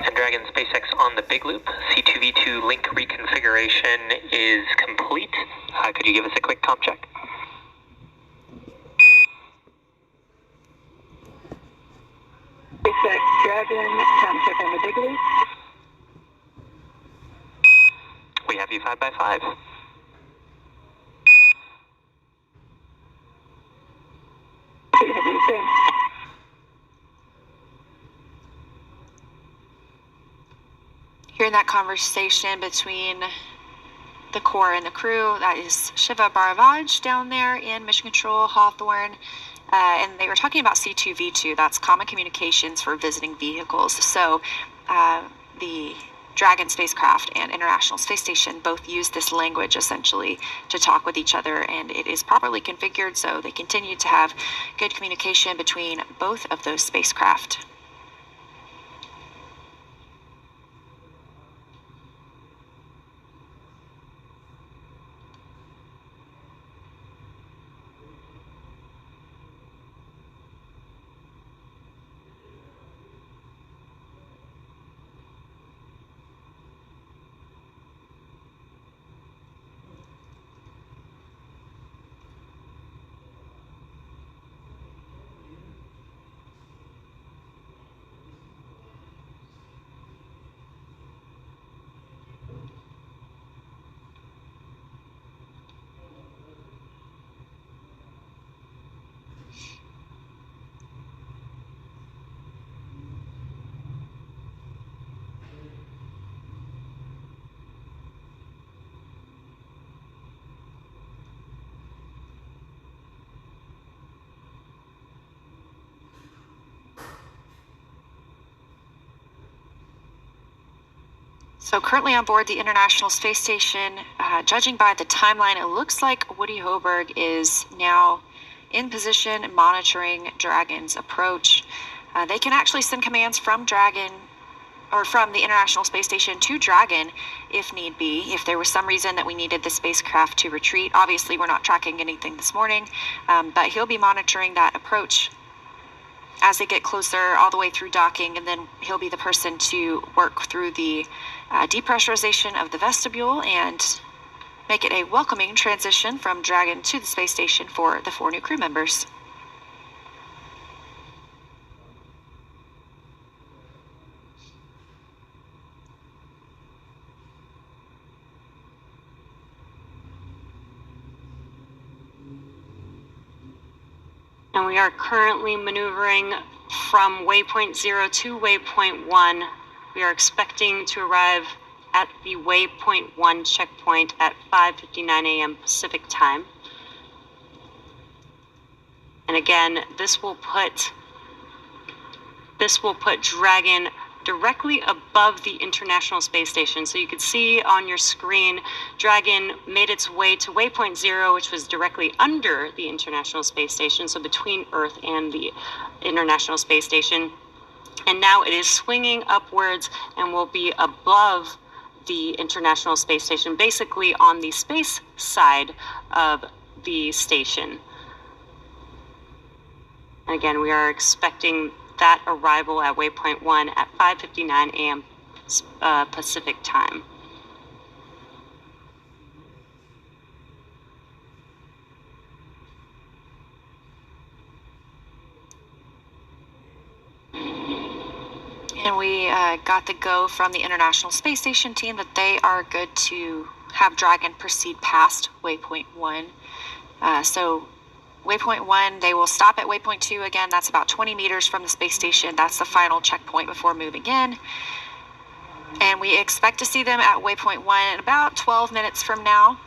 And Dragon SpaceX on the big loop. C2V2 link reconfiguration is complete. Could you give us a quick comm check? SpaceX Dragon, comm check on the big loop. We have you 5x5. Hearing that conversation between the core and the crew, that is Shiva Bharavaj down there in Mission Control, Hawthorne. And they were talking about C2V2, that's Common Communications for Visiting Vehicles. So the Dragon spacecraft and International Space Station both use this language essentially to talk with each other, and it is properly configured so they continue to have good communication between both of those spacecraft. So currently on board the International Space Station, judging by the timeline, it looks like Woody Hoberg is now in position monitoring Dragon's approach. They can actually send commands from Dragon or from the International Space Station to Dragon if need be, if there was some reason that we needed the spacecraft to retreat. Obviously, we're not tracking anything this morning, but he'll be monitoring that approach as they get closer all the way through docking, and then he'll be the person to work through the depressurization of the vestibule and make it a welcoming transition from Dragon to the space station for the 4 new crew members. And we are currently maneuvering from waypoint 0 to waypoint 1. We are expecting to arrive at the waypoint 1 checkpoint at 5:59 a.m. Pacific time. And again, this will put Dragon directly above the International Space Station. So you could see on your screen, Dragon made its way to waypoint 0, which was directly under the International Space Station, so between Earth and the International Space Station. And now it is swinging upwards and will be above the International Space Station, basically on the space side of the station. And again, we are expecting that arrival at waypoint 1 at 5:59 a.m. Pacific time. And we got the go from the International Space Station team that they are good to have Dragon proceed past waypoint 1. So waypoint 1, they will stop at waypoint 2 again. That's about 20 meters from the space station. That's the final checkpoint before moving in. And we expect to see them at waypoint 1 in about 12 minutes from now.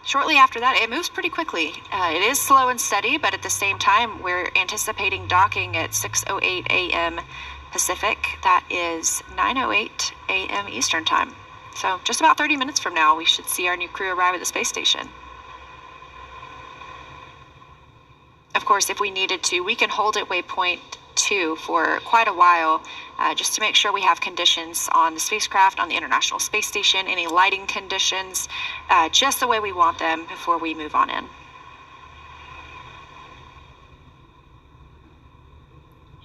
Shortly after that, it moves pretty quickly. It is slow and steady, but at the same time, we're anticipating docking at 6:08 a.m. Pacific. That is 9:08 a.m. Eastern time. So just about 30 minutes from now, we should see our new crew arrive at the space station. Of course, if we needed to, we can hold at waypoint 2 for quite a while, just to make sure we have conditions on the spacecraft, on the International Space Station, any lighting conditions, just the way we want them before we move on in.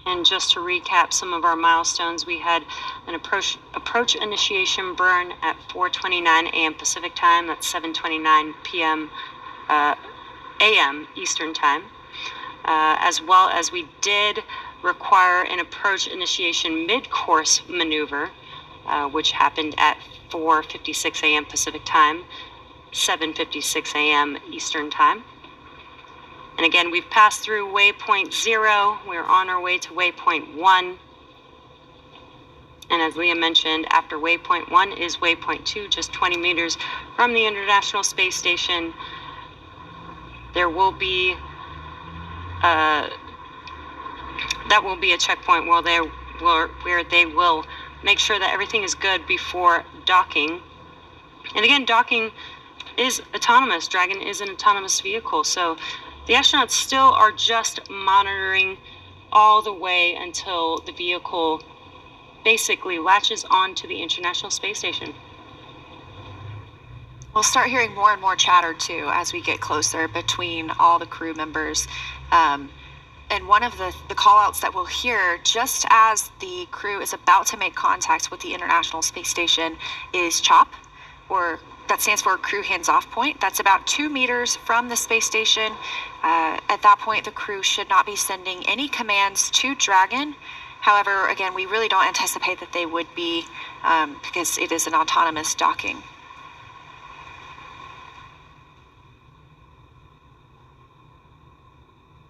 And just to recap some of our milestones, we had an approach initiation burn at 4:29 a.m. Pacific time. That's 7:29 p.m. a.m. Eastern time. As well as we did require an approach initiation mid-course maneuver, which happened at 4:56 a.m. Pacific time, 7:56 a.m. Eastern time. And again, we've passed through waypoint 0. We're on our way to waypoint 1. And as Leah mentioned, after waypoint 1 is waypoint 2, just 20 meters from the International Space Station. There will be that will be a checkpoint where they will make sure that everything is good before docking. And again, docking is autonomous. Dragon is an autonomous vehicle, so the astronauts still are just monitoring all the way until the vehicle basically latches onto the International Space Station. We'll start hearing more and more chatter too as we get closer between all the crew members. And one of the call-outs that we'll hear just as the crew is about to make contact with the International Space Station is CHOP, or that stands for Crew Hands-Off Point. That's about 2 meters from the space station. At that point, the crew should not be sending any commands to Dragon. However, again, we really don't anticipate that they would be because it is an autonomous docking.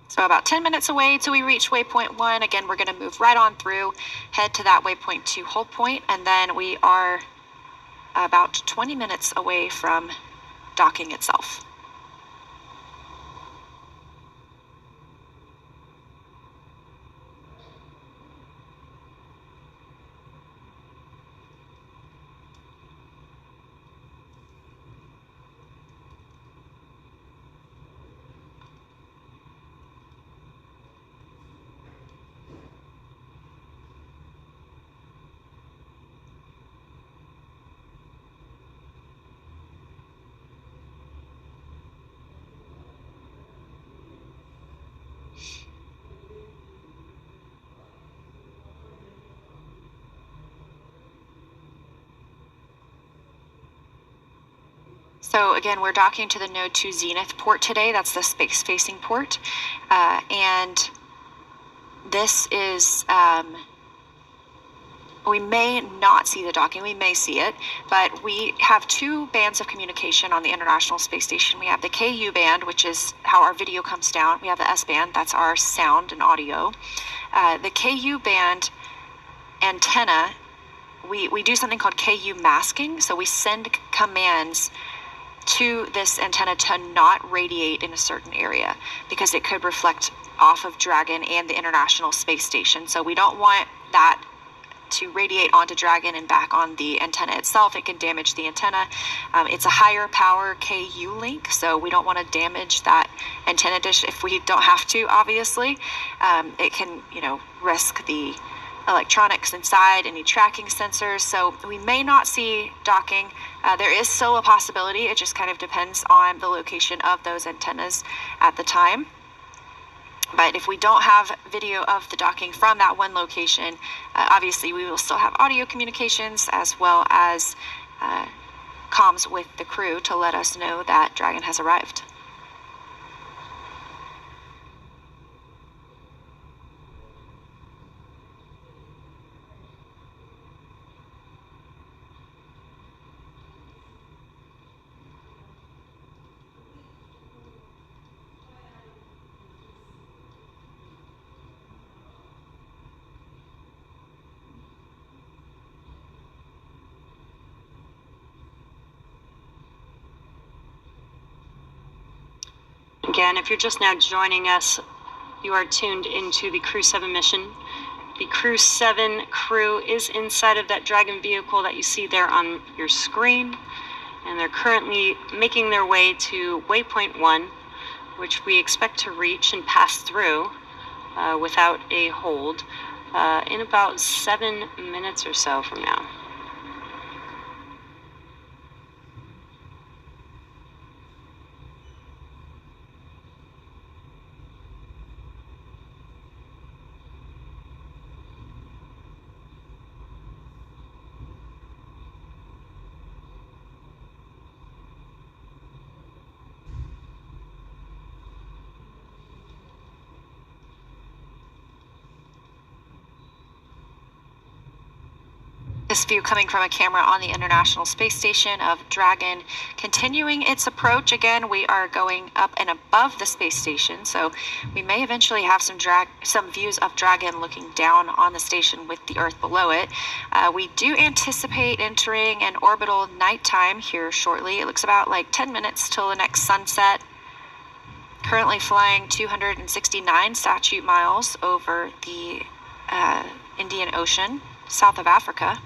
So about 10 minutes away till we reach waypoint 1. Again, we're going to move right on through, head to that waypoint 2 hold point, and then we are about 20 minutes away from docking itself. So again, we're docking to the Node 2 Zenith port today. That's the space-facing port. And this is, we may not see the docking, we may see it, but we have 2 bands of communication on the International Space Station. We have the KU band, which is how our video comes down. We have the S band, that's our sound and audio. The KU band antenna, we do something called KU masking. So we send commands to this antenna to not radiate in a certain area because it could reflect off of Dragon and the International Space Station. So we don't want that to radiate onto Dragon and back on the antenna itself. It can damage the antenna. It's a higher power KU link, so we don't want to damage that antenna dish if we don't have to, obviously. It can, risk the electronics inside, any tracking sensors, so we may not see docking. There is still a possibility. It just kind of depends on the location of those antennas at the time. But if we don't have video of the docking from that one location, obviously we will still have audio communications as well as comms with the crew to let us know that Dragon has arrived. Again, if you're just now joining us, you are tuned into the Crew 7 mission. The Crew 7 crew is inside of that Dragon vehicle that you see there on your screen, and they're currently making their way to waypoint 1, which we expect to reach and pass through without a hold in about 7 minutes or so from now. This view coming from a camera on the International Space Station of Dragon continuing its approach. Again, we are going up and above the space station, so we may eventually have some views of Dragon looking down on the station with the Earth below it. We do anticipate entering an orbital nighttime here shortly. It looks about like 10 minutes till the next sunset. Currently flying 269 statute miles over the Indian Ocean, south of Africa.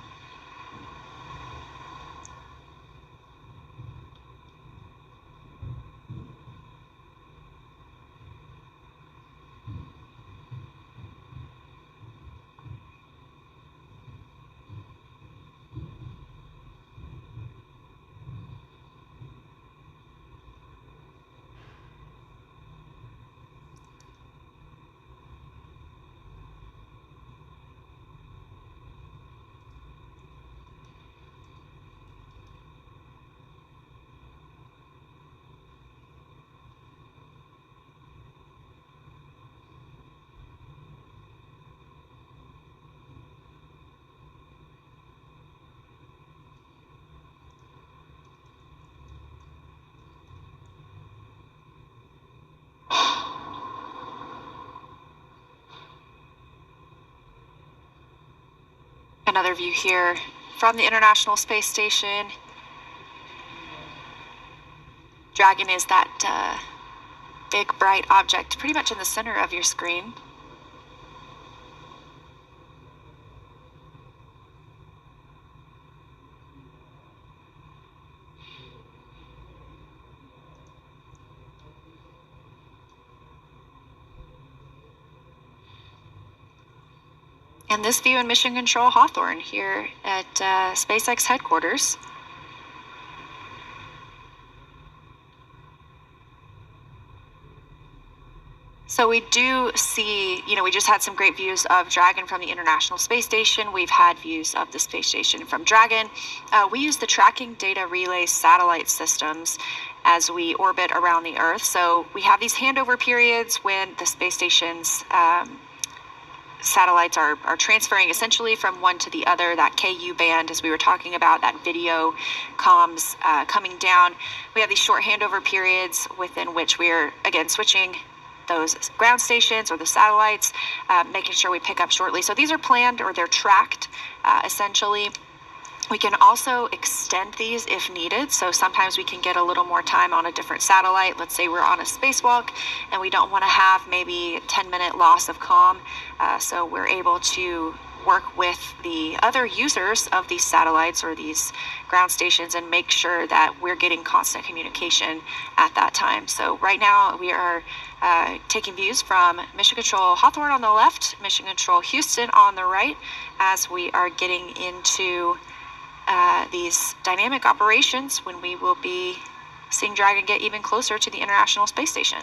Another view here from the International Space Station. Dragon is that big bright object pretty much in the center of your screen. And this view in Mission Control Hawthorne here at SpaceX headquarters. So we do see, we just had some great views of Dragon from the International Space Station. We've had views of the space station from Dragon. We use the tracking data relay satellite systems as we orbit around the Earth. So we have these handover periods when the space station's satellites are transferring essentially from one to the other, that KU band, as we were talking about, that video comms coming down. We have these short handover periods within which we're, again, switching those ground stations or the satellites, making sure we pick up shortly. So these are planned, or they're tracked, essentially. We can also extend these if needed. So sometimes we can get a little more time on a different satellite. Let's say we're on a spacewalk and we don't want to have maybe a 10-minute loss of comm. So we're able to work with the other users of these satellites or these ground stations and make sure that we're getting constant communication at that time. So right now we are taking views from Mission Control Hawthorne on the left, Mission Control Houston on the right, as we are getting into these dynamic operations when we will be seeing Dragon get even closer to the International Space Station.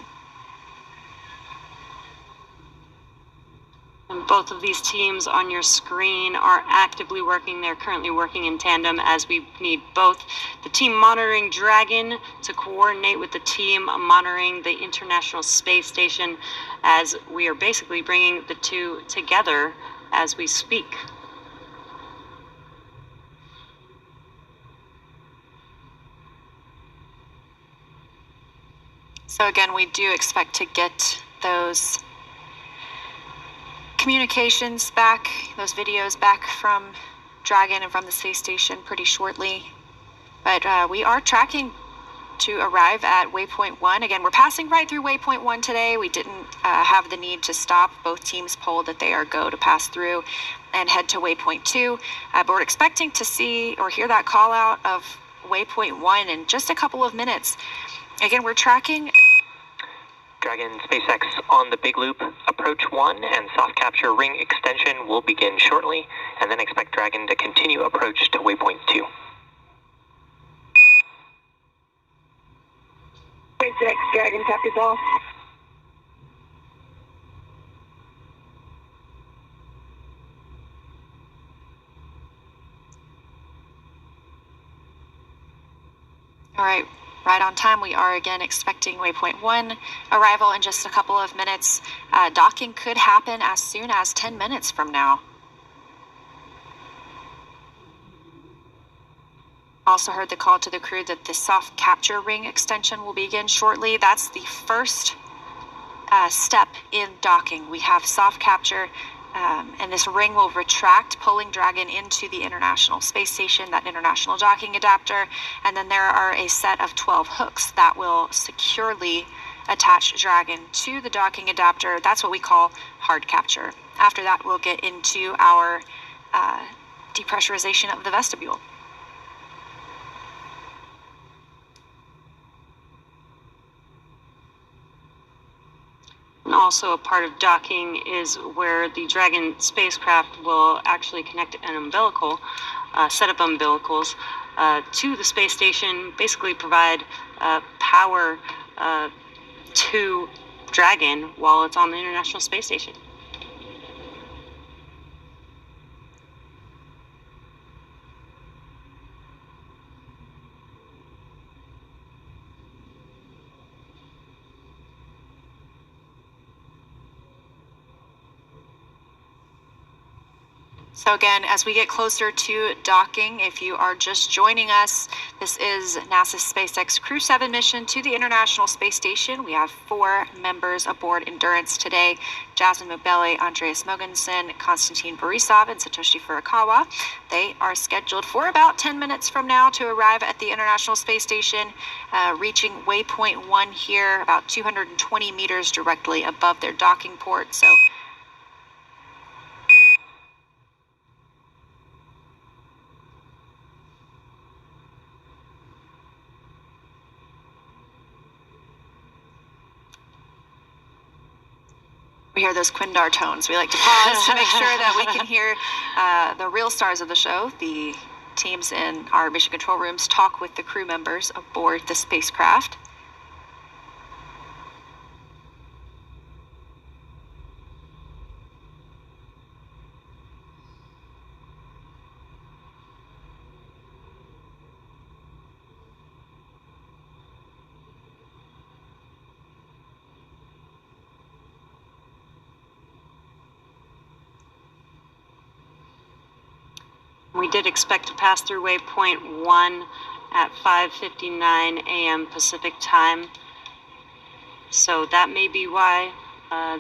And both of these teams on your screen are actively working. They're currently working in tandem, as we need both the team monitoring Dragon to coordinate with the team monitoring the International Space Station, as we are basically bringing the two together as we speak. So again, we do expect to get those communications back, those videos back from Dragon and from the space station pretty shortly. But we are tracking to arrive at waypoint 1. Again, we're passing right through waypoint 1 today. We didn't have the need to stop. Both teams polled that they are go to pass through and head to waypoint 2. But we're expecting to see or hear that call out of waypoint 1 in just a couple of minutes. Again, we're tracking Dragon SpaceX on the big loop, approach 1 and soft capture ring extension will begin shortly, and then expect Dragon to continue approach to waypoint 2. SpaceX, Dragon, copies all. All right, right on time. We are again expecting waypoint 1 arrival in just a couple of minutes. Docking could happen as soon as 10 minutes from now. Also heard the call to the crew that the soft capture ring extension will begin shortly. That's the first step in docking. We have soft capture, and this ring will retract, pulling Dragon into the International Space Station, that international docking adapter. And then there are a set of 12 hooks that will securely attach Dragon to the docking adapter. That's what we call hard capture. After that, we'll get into our depressurization of the vestibule. And also a part of docking is where the Dragon spacecraft will actually connect an umbilical, set up umbilicals to the space station, basically provide power to Dragon while it's on the International Space Station. So again, as we get closer to docking, if you are just joining us, this is NASA's SpaceX Crew 7 mission to the International Space Station. We have 4 members aboard Endurance today: Jasmine Mobele, Andreas Mogensen, Konstantin Borisov, and Satoshi Furukawa. They are scheduled for about 10 minutes from now to arrive at the International Space Station, reaching waypoint 1 here, about 220 meters directly above their docking port. So we hear those Quindar tones. We like to pause to make sure that we can hear the real stars of the show. The teams in our mission control rooms talk with the crew members aboard the spacecraft. We did expect to pass through waypoint 1 at 5:59 a.m. Pacific time. So that may be why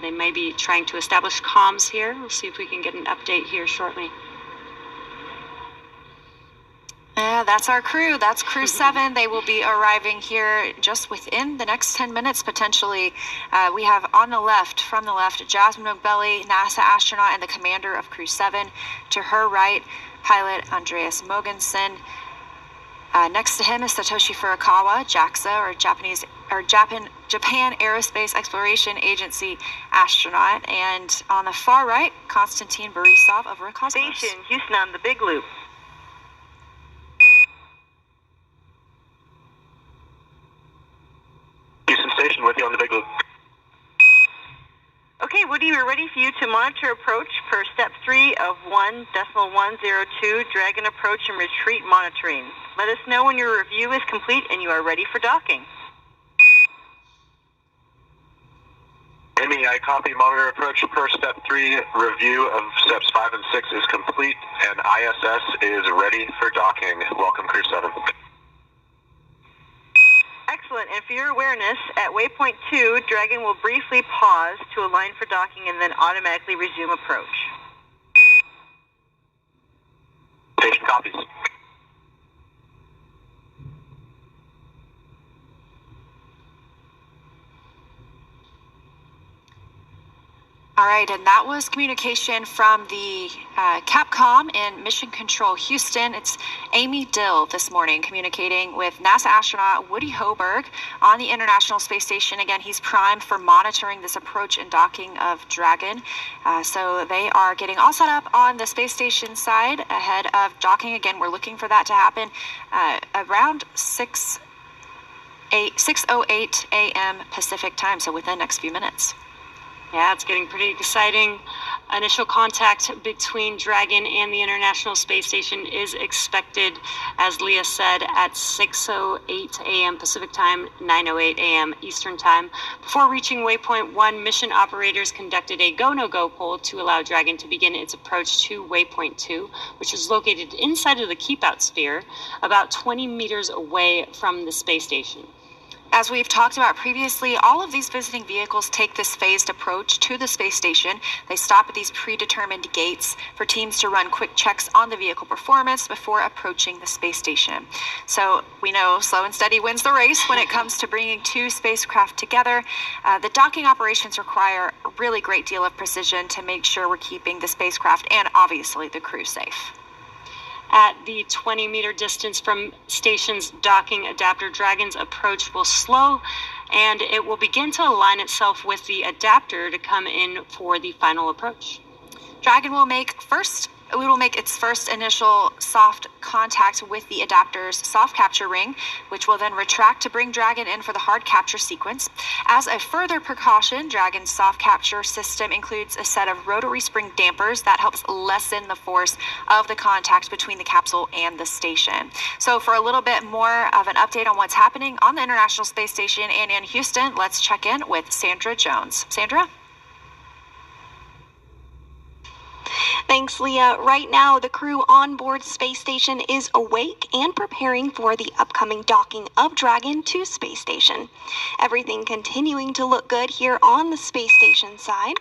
they may be trying to establish comms here. We'll see if we can get an update here shortly. Yeah, that's our crew. That's Crew 7. They will be arriving here just within the next 10 minutes, potentially. We have on the left, from the left, Jasmine Mobele, NASA astronaut and the commander of Crew 7. To her right, pilot Andreas Mogensen. Next to him is Satoshi Furukawa, JAXA, Japan Aerospace Exploration Agency astronaut. And on the far right, Konstantin Borisov of Roscosmos. Station, Houston on the Big Loop. Houston Station with you on the Big Loop. Okay, Woody, we're ready for you to monitor approach per step 3 of 1.102, Dragon approach and retreat monitoring. Let us know when your review is complete and you are ready for docking. Amy, I copy. Monitor approach per step 3. Review of steps 5 and 6 is complete, and ISS is ready for docking. Welcome, Crew 7. Excellent, and for your awareness, at waypoint 2, Dragon will briefly pause to align for docking and then automatically resume approach. Station copies. All right, and that was communication from the Capcom in Mission Control Houston. It's Amy Dill this morning communicating with NASA astronaut Woody Hoburg on the International Space Station. Again, he's primed for monitoring this approach and docking of Dragon. So they are getting all set up on the space station side ahead of docking. Again, we're looking for that to happen around 6:08 a.m. Pacific time, so within the next few minutes. Yeah, it's getting pretty exciting. Initial contact between Dragon and the International Space Station is expected, as Leah said, at 6:08 a.m. Pacific Time, 9:08 a.m. Eastern Time. Before reaching Waypoint 1, mission operators conducted a go-no-go poll to allow Dragon to begin its approach to Waypoint 2, which is located inside of the keep-out sphere, about 20 meters away from the space station. As we've talked about previously, all of these visiting vehicles take this phased approach to the space station. They stop at these predetermined gates for teams to run quick checks on the vehicle performance before approaching the space station. So we know slow and steady wins the race when it comes to bringing two spacecraft together. The docking operations require a really great deal of precision to make sure we're keeping the spacecraft and obviously the crew safe. At the 20-meter distance from station's docking adapter, Dragon's approach will slow, and it will begin to align itself with the adapter to come in for the final approach. Dragon will make its first initial soft contact with the adapter's soft capture ring, which will then retract to bring Dragon in for the hard capture sequence. As a further precaution, Dragon's soft capture system includes a set of rotary spring dampers that helps lessen the force of the contact between the capsule and the station. So for a little bit more of an update on what's happening on the International Space Station and in Houston, let's check in with Sandra Jones. Sandra? Thanks, Leah. Right now, the crew on board Space Station is awake and preparing for the upcoming docking of Dragon to Space Station. Everything continuing to look good here on the Space Station side.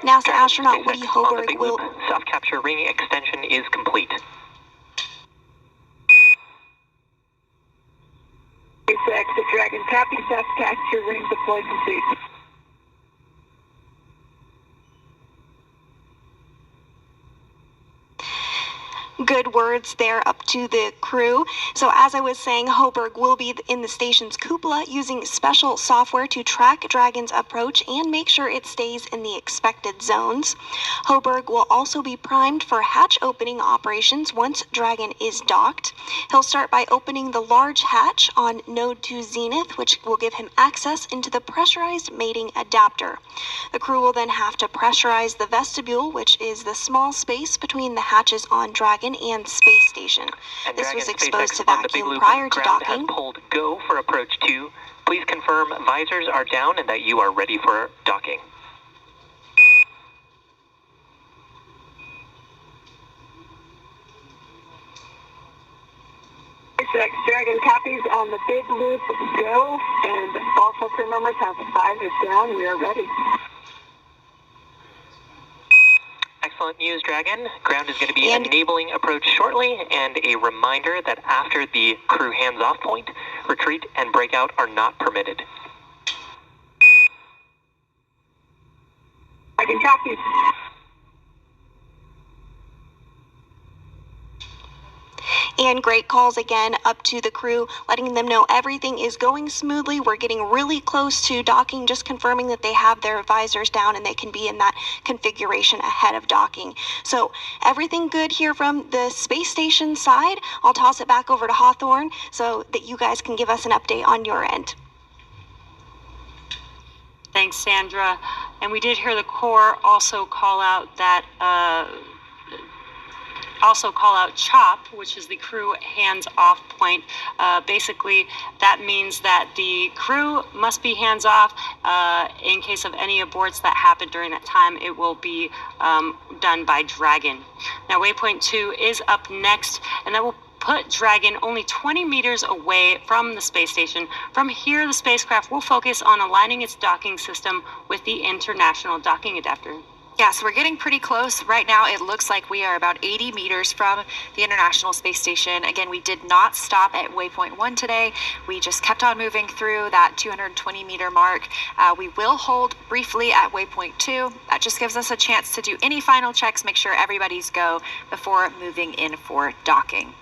NASA Dragon astronaut SpaceX Woody on the Hoberg big will... loop. Soft capture ring extension is complete. SpaceX to Dragon, copy, soft capture ring deploy complete. Good words there up to the crew. So as I was saying, Hoberg will be in the station's cupola using special software to track Dragon's approach and make sure it stays in the expected zones. Hoberg will also be primed for hatch opening operations once Dragon is docked. He'll start by opening the large hatch on node 2 Zenith, which will give him access into the pressurized mating adapter. The crew will then have to pressurize the vestibule, which is the small space between the hatches on Dragon and Space Station. And This Dragon was exposed to SpaceX on the big vacuum loop. prior to Ground docking. has pulled go for approach 2. Please confirm visors are down and that you are ready for docking. SpaceX Dragon copies on the big loop, go, and also crew members have visors down. We are ready. Excellent news, Dragon. Ground is going to be enabling approach shortly, and a reminder that after the crew hands-off point, retreat and breakout are not permitted. Dragon copies. And great calls again up to the crew, letting them know everything is going smoothly. We're getting really close to docking, just confirming that they have their visors down and they can be in that configuration ahead of docking. So everything good here from the space station side. I'll toss it back over to Hawthorne so that you guys can give us an update on your end. Thanks, Sandra. And we did hear the Corps also call out that CHOP, which is the crew hands-off point. Basically, that means that the crew must be hands-off. In case of any aborts that happen during that time, it will be done by Dragon. Now, Waypoint 2 is up next, and that will put Dragon only 20 meters away from the space station. From here, the spacecraft will focus on aligning its docking system with the International Docking Adapter. Yeah, so we're getting pretty close. Right now, it looks like we are about 80 meters from the International Space Station. Again, we did not stop at Waypoint 1 today. We just kept on moving through that 220-meter mark. We will hold briefly at Waypoint 2. That just gives us a chance to do any final checks, make sure everybody's go before moving in for docking.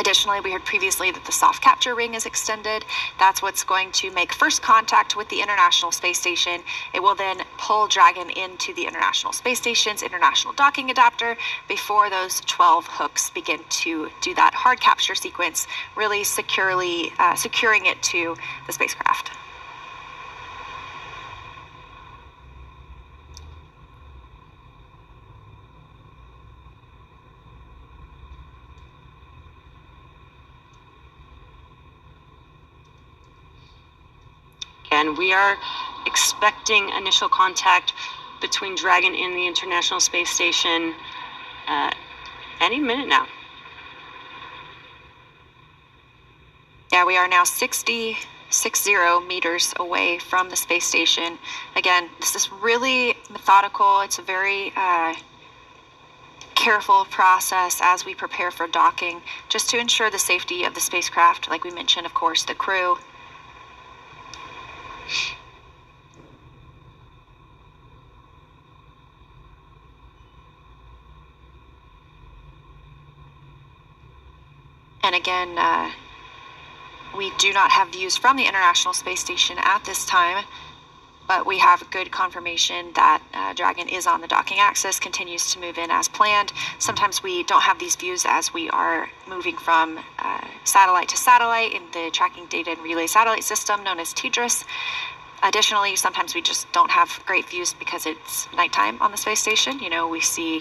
Additionally, we heard previously that the soft capture ring is extended. That's what's going to make first contact with the International Space Station. It will then pull Dragon into the International Space Station's International Docking Adapter before those 12 hooks begin to do that hard capture sequence, really securely securing it to the spacecraft. again, we are expecting initial contact between Dragon and the International Space Station any minute now. Yeah, we are now 60 meters away from the space station. Again, this is really methodical. It's a very careful process as we prepare for docking, just to ensure the safety of the spacecraft, like we mentioned, of course, the crew. And again, we do not have views from the International Space Station at this time, but we have good confirmation that Dragon is on the docking axis, continues to move in as planned. Sometimes we don't have these views as we are moving from satellite to satellite in the Tracking Data and Relay Satellite System known as TDRS. Additionally, sometimes we just don't have great views because it's nighttime on the space station. You know, we see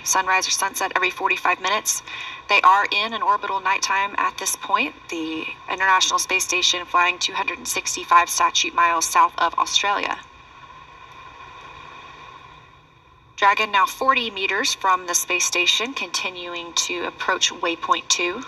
sunrise or sunset every 45 minutes. They are in an orbital nighttime at this point. The International Space Station flying 265 statute miles south of Australia. Dragon now 40 meters from the space station, continuing to approach waypoint 2.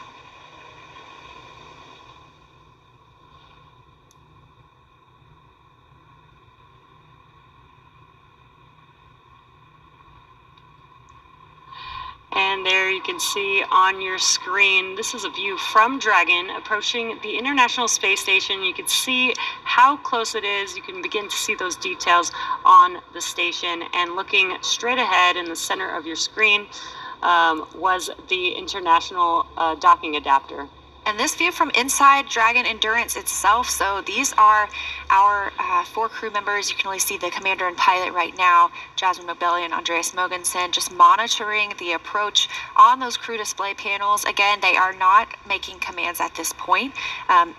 And there you can see on your screen, this is a view from Dragon approaching the International Space Station. You can see how close it is. You can begin to see those details on the station. And looking straight ahead in the center of your screen was the International docking adapter. And this view from inside Dragon Endurance itself. So these are our 4 crew members. You can only see the commander and pilot right now, Jasmine Mobelli and Andreas Mogensen, just monitoring the approach on those crew display panels. Again, they are not making commands at this point.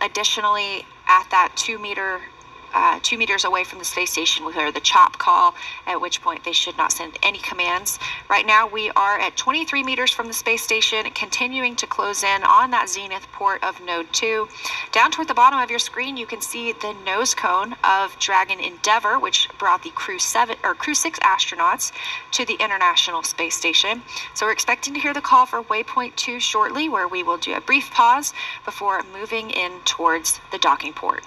Additionally, at that 2 meters away from the space station, we hear the chop call, at which point they should not send any commands. Right now, we are at 23 meters from the space station, continuing to close in on that zenith port of Node 2. Down toward the bottom of your screen, you can see the nose cone of Dragon Endeavour, which brought the Crew 6 astronauts to the International Space Station. So we're expecting to hear the call for waypoint 2 shortly, where we will do a brief pause before moving in towards the docking port.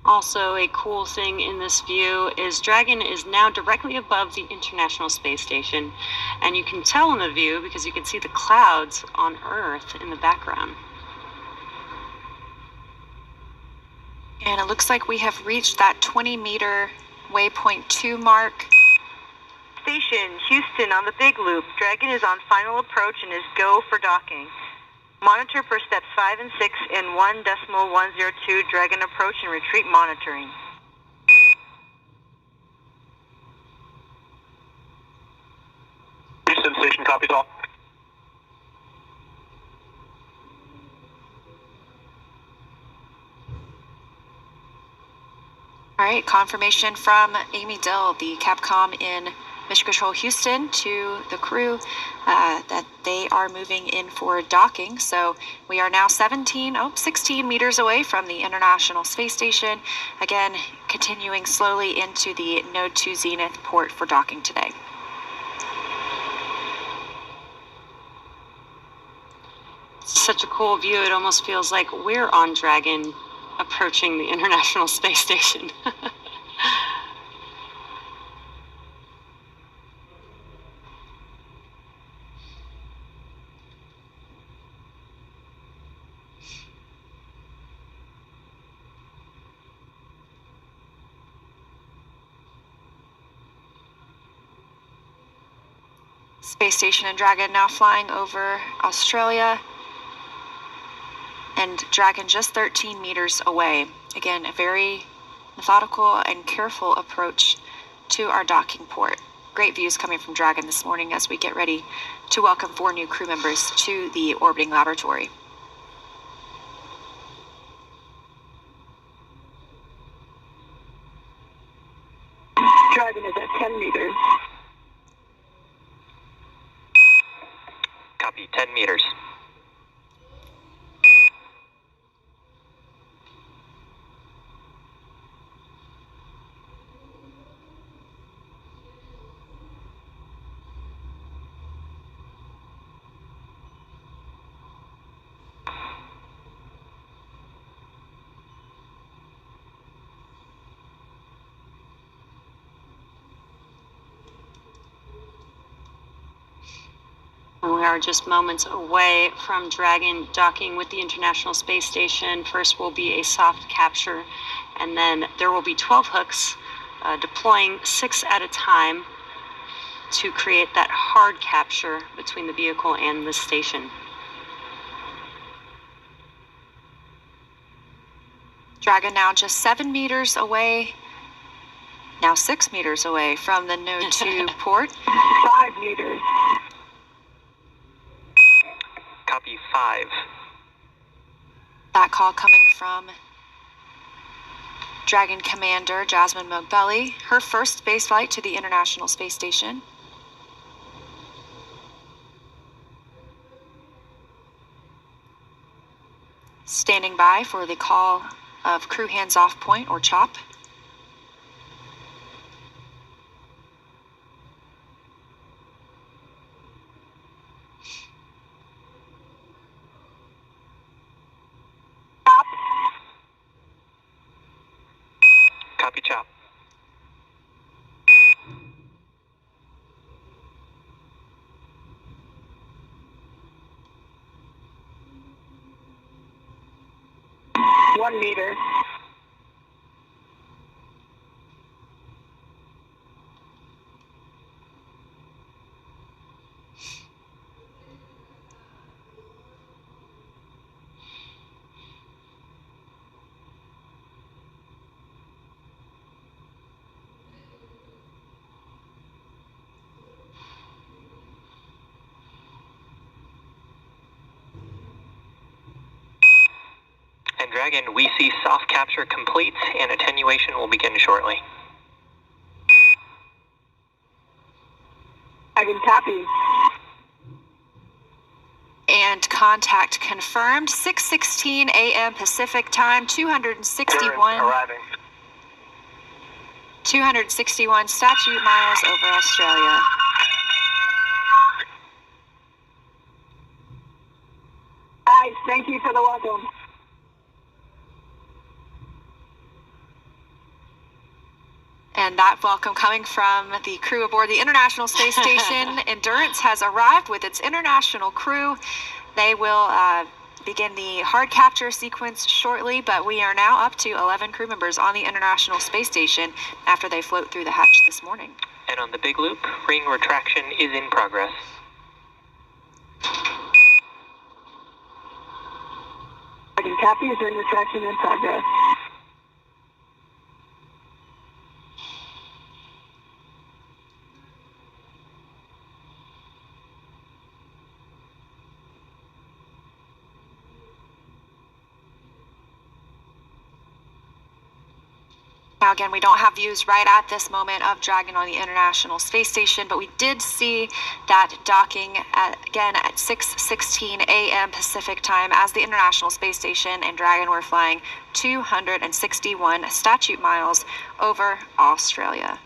Also, a cool thing in this view is Dragon is now directly above the International Space Station, and you can tell in the view because you can see the clouds on Earth in the background. And it looks like we have reached that 20-meter waypoint 2 mark. Station, Houston on the Big Loop. Dragon is on final approach and is go for docking. Monitor for steps 5 and 6 in 1.102 Dragon approach and retreat monitoring. Houston Station, copies all. All right, confirmation from Amy Dill, the Capcom in Mission Control Houston, to the crew that they are moving in for docking. So we are now 16 meters away from the International Space Station. Again, continuing slowly into the Node 2 Zenith port for docking today. Such a cool view. It almost feels like we're on Dragon approaching the International Space Station. Space Station and Dragon now flying over Australia. And Dragon just 13 meters away. Again, a very methodical and careful approach to our docking port. Great views coming from Dragon this morning as we get ready to welcome 4 new crew members to the orbiting laboratory. Dragon is at 10 meters. Copy, 10 meters. And we are just moments away from Dragon docking with the International Space Station. First will be a soft capture, and then there will be 12 hooks deploying 6 at a time to create that hard capture between the vehicle and the station. Dragon now just 7 meters away, now 6 meters away from the Node 2 port. 5 meters. Copy, 5. That call coming from Dragon Commander Jasmine Mogbelli, her first spaceflight to the International Space Station. Standing by for the call of crew hands-off point, or CHOP. Copy, chop. One meter. And Dragon, we see soft capture complete and attenuation will begin shortly. I can copy. And contact confirmed, 6:16 a.m. Pacific time, 261 statute miles over Australia. Guys, thank you for the welcome. And that welcome coming from the crew aboard the International Space Station. Endurance has arrived with its international crew. They will begin the hard capture sequence shortly, but we are now up to 11 crew members on the International Space Station after they float through the hatch this morning. And on the big loop, ring retraction is in progress. I can copy. Is ring retraction in progress? Now again, we don't have views right at this moment of Dragon on the International Space Station, but we did see that docking again at 6:16 a.m. Pacific time as the International Space Station and Dragon were flying 261 statute miles over Australia.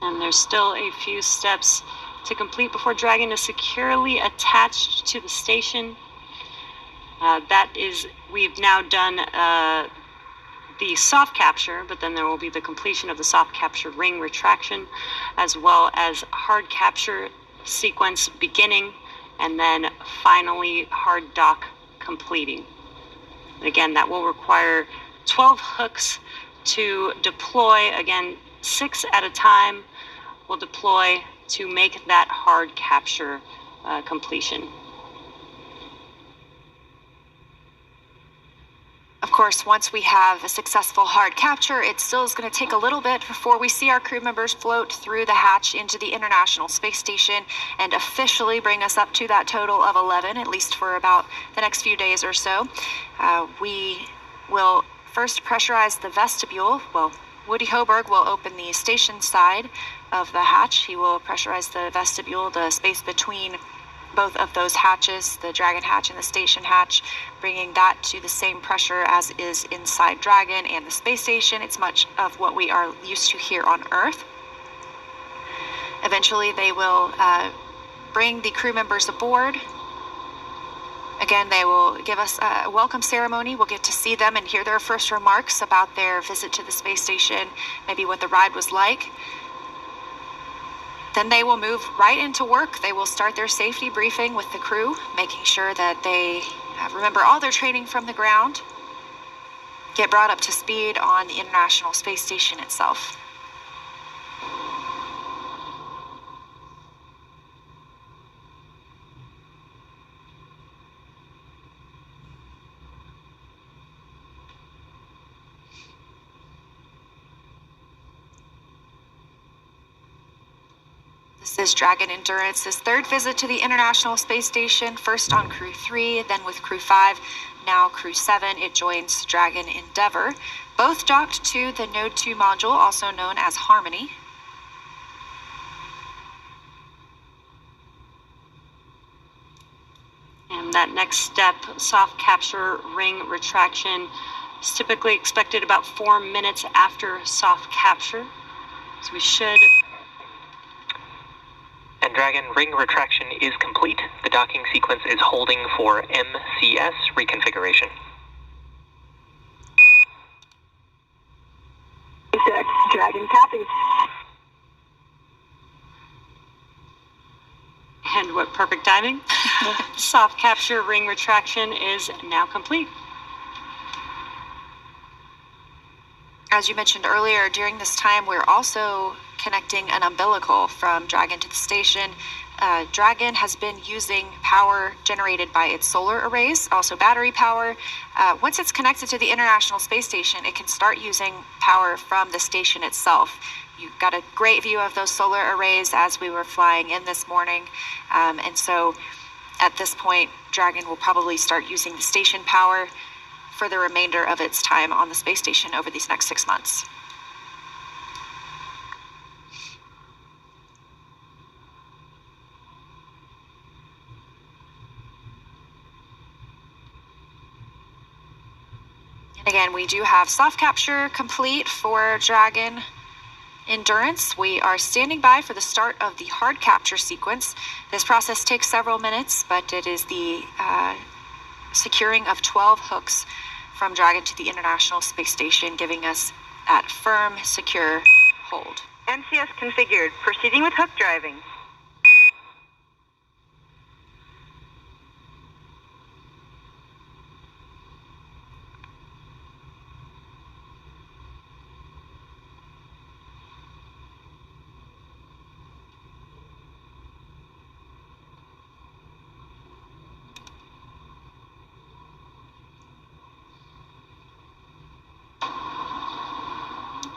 And there's still a few steps to complete before Dragon is securely attached to the station. We've now done the soft capture, but then there will be the completion of the soft capture ring retraction, as well as hard capture sequence beginning, and then finally hard dock completing. Again, that will require 12 hooks to deploy. Again, 6 at a time will deploy to make that hard capture completion. Of course, once we have a successful hard capture, it still is going to take a little bit before we see our crew members float through the hatch into the International Space Station and officially bring us up to that total of 11, at least for about the next few days or so. We will first pressurize the vestibule. Well, Woody Hoberg will open the station side of the hatch. He will pressurize the vestibule, the space between both of those hatches, the Dragon hatch and the station hatch, bringing that to the same pressure as is inside Dragon and the space station. It's much of what we are used to here on Earth. Eventually, they will bring the crew members aboard. Again, they will give us a welcome ceremony. We'll get to see them and hear their first remarks about their visit to the space station, maybe what the ride was like. Then they will move right into work. They will start their safety briefing with the crew, making sure that they remember all their training from the ground, get brought up to speed on the International Space Station itself. This is Dragon Endurance's third visit to the International Space Station, first on Crew 3, then with Crew 5, now Crew 7. It joins Dragon Endeavour, both docked to the Node 2 module, also known as Harmony. And that next step, soft capture ring retraction, is typically expected about 4 minutes after soft capture. So we should... And Dragon, ring retraction is complete. The docking sequence is holding for MCS reconfiguration. Dragon copy. And what perfect timing. Soft capture ring retraction is now complete. As you mentioned earlier, during this time, we're also connecting an umbilical from Dragon to the station. Dragon has been using power generated by its solar arrays, also battery power. Once it's connected to the International Space Station, it can start using power from the station itself. You got a great view of those solar arrays as we were flying in this morning. And so at this point, Dragon will probably start using the station power for the remainder of its time on the space station over these next 6 months. And again, we do have soft capture complete for Dragon Endurance. We are standing by for the start of the hard capture sequence. This process takes several minutes, but it is the securing of 12 hooks from Dragon to the International Space Station, giving us that firm, secure hold. MCS configured. Proceeding with hook driving.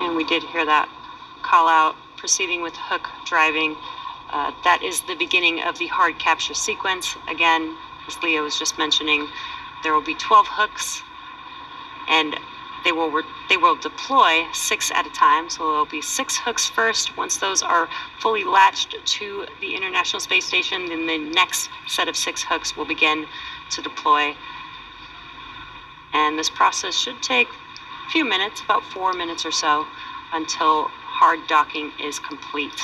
And we did hear that call out, proceeding with hook driving. That is the beginning of the hard capture sequence. Again, as Leah was just mentioning, there will be 12 hooks, and they will deploy 6 at a time. So there'll be 6 hooks first. Once those are fully latched to the International Space Station, then the next set of 6 hooks will begin to deploy. And this process should take a few minutes, about 4 minutes or so, until hard docking is complete.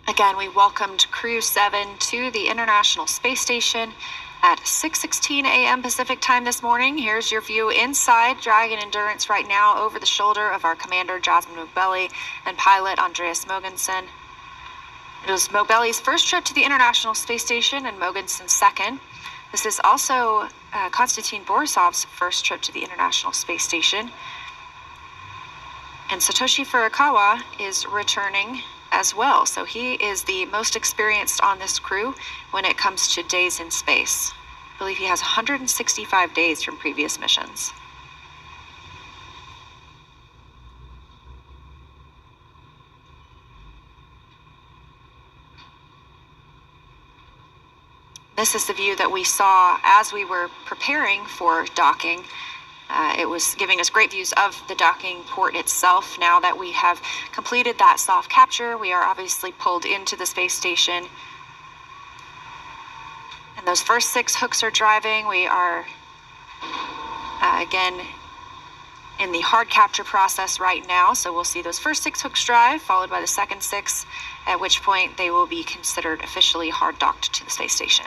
Again, we welcomed Crew 7 to the International Space Station. at 6:16 a.m. Pacific time this morning. Here's your view inside Dragon Endurance right now over the shoulder of our commander Jasmine Mogbelli and pilot Andreas Mogensen. It was Mogbelli's first trip to the International Space Station and Mogensen's second. This is also Konstantin Borisov's first trip to the International Space Station. And Satoshi Furukawa is returning as well. So he is the most experienced on this crew when it comes to days in space. I believe he has 165 days from previous missions. This is the view that we saw as we were preparing for docking. It was giving us great views of the docking port itself. Now that we have completed that soft capture, we are obviously pulled into the space station. And those first 6 hooks are driving. We are, again, in the hard capture process right now. So we'll see those first 6 hooks drive, followed by the second 6, at which point they will be considered officially hard docked to the space station.